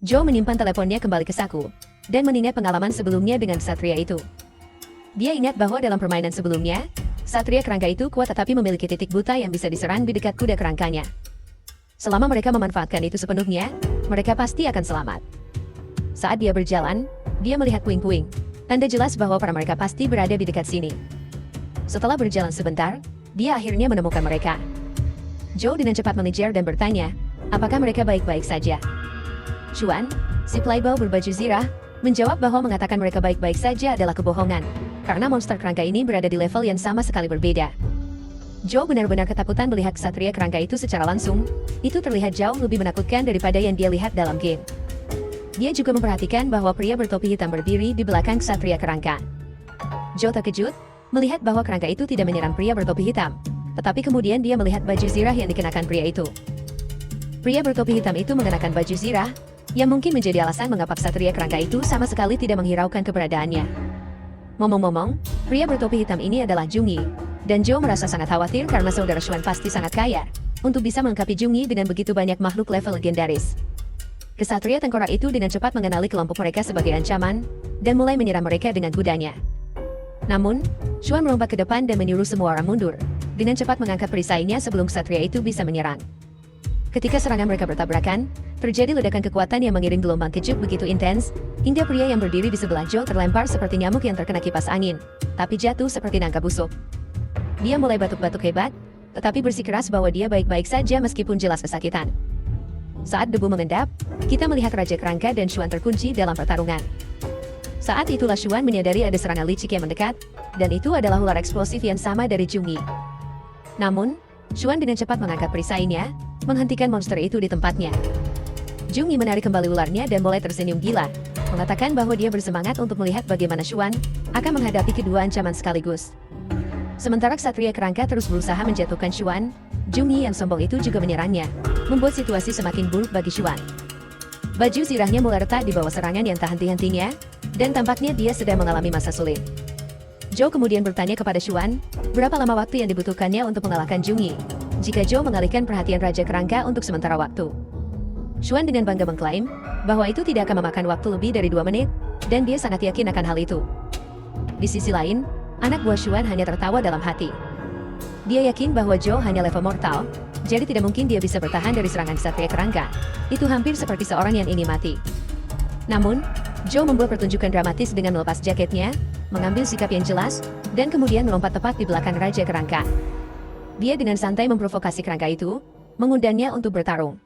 Joe menyimpan teleponnya kembali ke saku, dan mengingat pengalaman sebelumnya dengan ksatria itu. Dia ingat bahwa dalam permainan sebelumnya, ksatria kerangka itu kuat tetapi memiliki titik buta yang bisa diserang di dekat kuda kerangkanya. Selama mereka memanfaatkan itu sepenuhnya, mereka pasti akan selamat. Saat dia berjalan, dia melihat puing-puing, tanda jelas bahwa para mereka pasti berada di dekat sini. Setelah berjalan sebentar, dia akhirnya menemukan mereka. Joe dengan cepat mengejar dan bertanya, apakah mereka baik-baik saja? Xuan, si playboy berbaju zirah, menjawab bahwa mengatakan mereka baik-baik saja adalah kebohongan, karena monster kerangka ini berada di level yang sama sekali berbeda. Joe benar-benar ketakutan melihat ksatria kerangka itu secara langsung, itu terlihat jauh lebih menakutkan daripada yang dia lihat dalam game. Dia juga memperhatikan bahwa pria bertopi hitam berdiri di belakang ksatria kerangka. Joe terkejut, melihat bahwa kerangka itu tidak menyerang pria bertopi hitam, tetapi kemudian dia melihat baju zirah yang dikenakan pria itu. Pria bertopi hitam itu mengenakan baju zirah, yang mungkin menjadi alasan mengapa ksatria kerangka itu sama sekali tidak menghiraukan keberadaannya. Ngomong-ngomong, pria bertopi hitam ini adalah Jungi, dan Joe merasa sangat khawatir karena saudara Xuan pasti sangat kaya untuk bisa melengkapi Jungi dengan begitu banyak makhluk level legendaris. Ksatria tengkorak itu dengan cepat mengenali kelompok mereka sebagai ancaman, dan mulai menyerang mereka dengan kudanya. Namun, Xuan melompat ke depan dan menyuruh semua orang mundur, dengan cepat mengangkat perisainya sebelum ksatria itu bisa menyerang. Ketika serangan mereka bertabrakan, terjadi ledakan kekuatan yang mengiring gelombang kejut begitu intens, hingga pria yang berdiri di sebelah Joe terlempar seperti nyamuk yang terkena kipas angin, tapi jatuh seperti nangka busuk. Dia mulai batuk-batuk hebat, tetapi bersikeras bahwa dia baik-baik saja meskipun jelas kesakitan. Saat debu mengendap, kita melihat Raja Kerangka dan Xuan terkunci dalam pertarungan. Saat itulah Xuan menyadari ada serangan licik yang mendekat, dan itu adalah ular eksplosif yang sama dari Jungi. Namun, Xuan dengan cepat mengangkat perisainya, menghentikan monster itu di tempatnya. Jungi menarik kembali ularnya dan mulai tersenyum gila, mengatakan bahwa dia bersemangat untuk melihat bagaimana Xuan akan menghadapi kedua ancaman sekaligus. Sementara ksatria kerangka terus berusaha menjatuhkan Xuan, Jungi yang sombong itu juga menyerangnya, membuat situasi semakin buruk bagi Xuan. Baju zirahnya mulai retak di bawah serangan yang tak henti-hentinya, dan tampaknya dia sedang mengalami masa sulit. Joe kemudian bertanya kepada Xuan, berapa lama waktu yang dibutuhkannya untuk mengalahkan Jungi, jika Joe mengalihkan perhatian Raja Kerangka untuk sementara waktu. Xuan dengan bangga mengklaim bahwa itu tidak akan memakan waktu lebih dari 2 menit, dan dia sangat yakin akan hal itu. Di sisi lain, anak buah Xuan hanya tertawa dalam hati. Dia yakin bahwa Joe hanya level mortal, jadi tidak mungkin dia bisa bertahan dari serangan ksatria kerangka. Itu hampir seperti seorang yang ingin mati. Namun, Joe membuat pertunjukan dramatis dengan melepas jaketnya, mengambil sikap yang jelas, dan kemudian melompat tepat di belakang Raja Kerangka. Dia dengan santai memprovokasi kerangka itu, mengundangnya untuk bertarung.